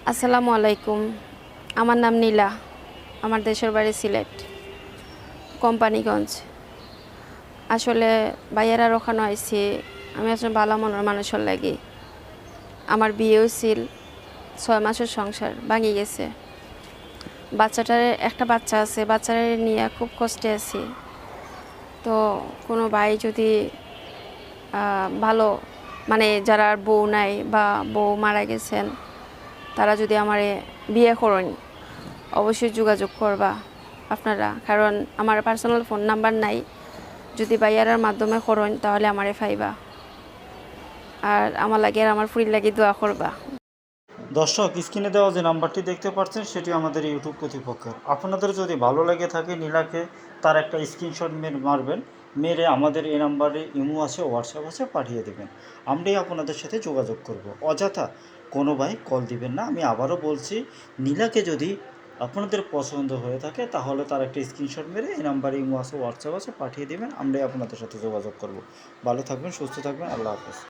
আসসালামু আলাইকুম। আমার নাম নীলা। আমার দেশের বাড়ি সিলেট, কোম্পানিগঞ্জ। আসলে ভাইয়ারার ওখানে আইছি। আমি আসলে ভালো মনের মানুষের লাগি। আমার বিয়েও ছিল, 6 মাসের সংসার ভাঙি গেছে। বাচ্চাটার একটা বাচ্চা আছে, বাচ্চাটা নিয়ে খুব কষ্টে আছি। তো কোনো ভাই যদি ভালো, মানে যারা বউ নাই বা বউ মারা গেছেন, তারা যদি আমারে বিয়ে করেন, অবশ্যই যোগাযোগ করবা আপনারা। কারণ আমার পার্সোনাল ফোন নাম্বার নাই। যদি বাইয়ারার মাধ্যমে করেন তাহলে আমারে পাইবা। আর আমার লাগে আর আমার ফুরির লাগে দোয়া করবা। দর্শক, স্ক্রিনে দেওয়া যে নাম্বারটি দেখতে পাচ্ছেন সেটি আমাদের ইউটিউব কর্তৃপক্ষের। আপনাদের যদি ভালো লেগে থাকে নীলাকে, তার একটা স্ক্রিনশট মারবেন, মেরে আমাদের এই নাম্বারে ইমো আছে, হোয়াটসঅ্যাপ আছে, পাঠিয়ে দেবেন। আমরাই আপনাদের সাথে যোগাযোগ করব। অযথা কোনো ভাই কল দিবেন না। আমি আবারও বলছি, নীলাকে যদি আপনাদের পছন্দ হয়ে থাকে তাহলে তার একটা স্ক্রিনশট মেরে এই নাম্বারে ইমো আছে, হোয়াটসঅ্যাপ আছে, পাঠিয়ে দেবেন। আমরাই আপনাদের সাথে যোগাযোগ করব। ভালো থাকবেন, সুস্থ থাকবেন। আল্লাহ হাফেজ।